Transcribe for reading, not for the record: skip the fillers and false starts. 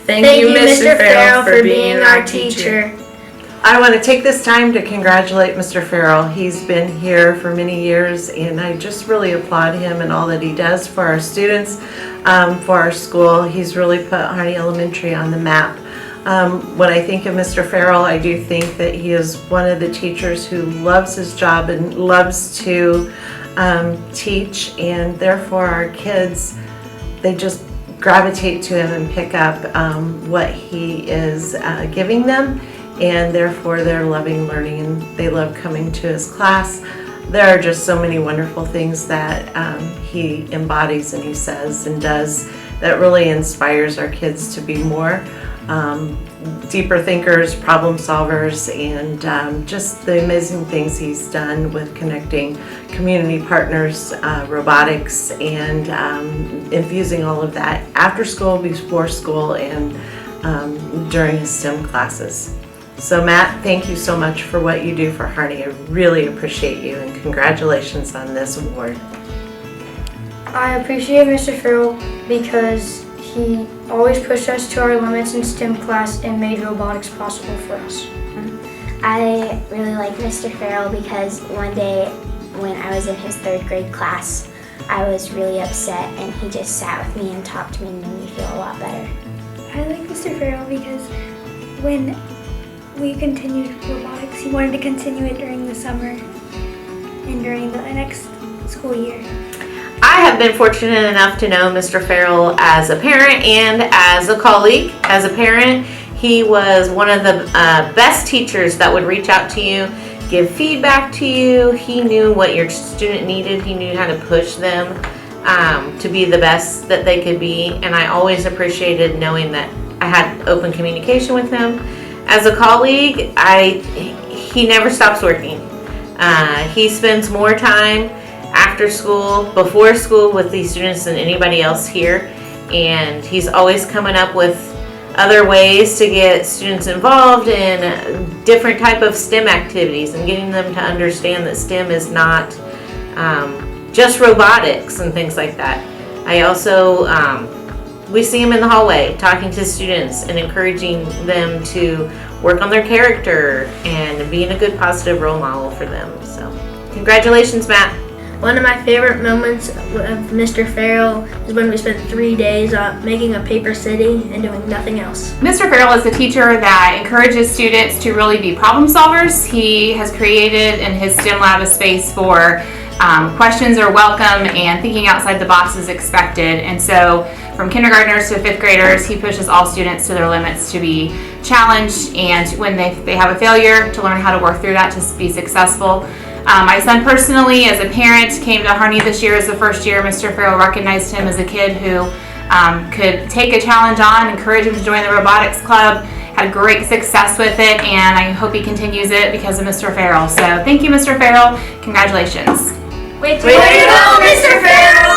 Thank you, Mr. Farrell, for being our teacher. I want to take this time to congratulate Mr. Farrell. He's been here for many years, and I just really applaud him and all that he does for our students, for our school. He's really put Harney Elementary on the map. When I think of Mr. Farrell, I do think that he is one of the teachers who loves his job and loves to teach, and therefore our kids, they just gravitate to him and pick up what he is giving them, and therefore they're loving learning and they love coming to his class. There are just so many wonderful things that he embodies and he says and does that really inspires our kids to be more deeper thinkers, problem solvers, and just the amazing things he's done with connecting community partners, robotics, and infusing all of that after school, before school, and during his STEM classes. So Matt, thank you so much for what you do for Harney. I really appreciate you, and congratulations on this award. I appreciate Mr. Farrell because he always pushed us to our limits in STEM class and made robotics possible for us. I really like Mr. Farrell because one day when I was in his 3rd grade class, I was really upset and he just sat with me and talked to me and made me feel a lot better. I like Mr. Farrell because when we continued robotics, he wanted to continue it during the summer and during the next school year. I have been fortunate enough to know Mr. Farrell as a parent and as a colleague. As a parent, he was one of the best teachers that would reach out to you, give feedback to you. He knew what your student needed. He knew how to push them to be the best that they could be. And I always appreciated knowing that I had open communication with him. As a colleague, he never stops working. He spends more time after school, before school with these students than anybody else here, and he's always coming up with other ways to get students involved in different type of STEM activities and getting them to understand that STEM is not just robotics and things like that. I also we see him in the hallway talking to students and encouraging them to work on their character and being a good positive role model for them. So congratulations, Matt. One of my favorite moments of Mr. Farrell is when we spent 3 days making a paper city and doing nothing else. Mr. Farrell is a teacher that encourages students to really be problem solvers. He has created in his STEM lab a space for questions are welcome and thinking outside the box is expected. And so from kindergartners to 5th graders, he pushes all students to their limits to be challenged, and when they have a failure, to learn how to work through that to be successful. My son personally, as a parent, came to Harney this year as the first year. Mr. Farrell recognized him as a kid who could take a challenge on, encourage him to join the robotics club, had great success with it, and I hope he continues it because of Mr. Farrell. So thank you, Mr. Farrell. Congratulations. Way to go, Mr. Farrell!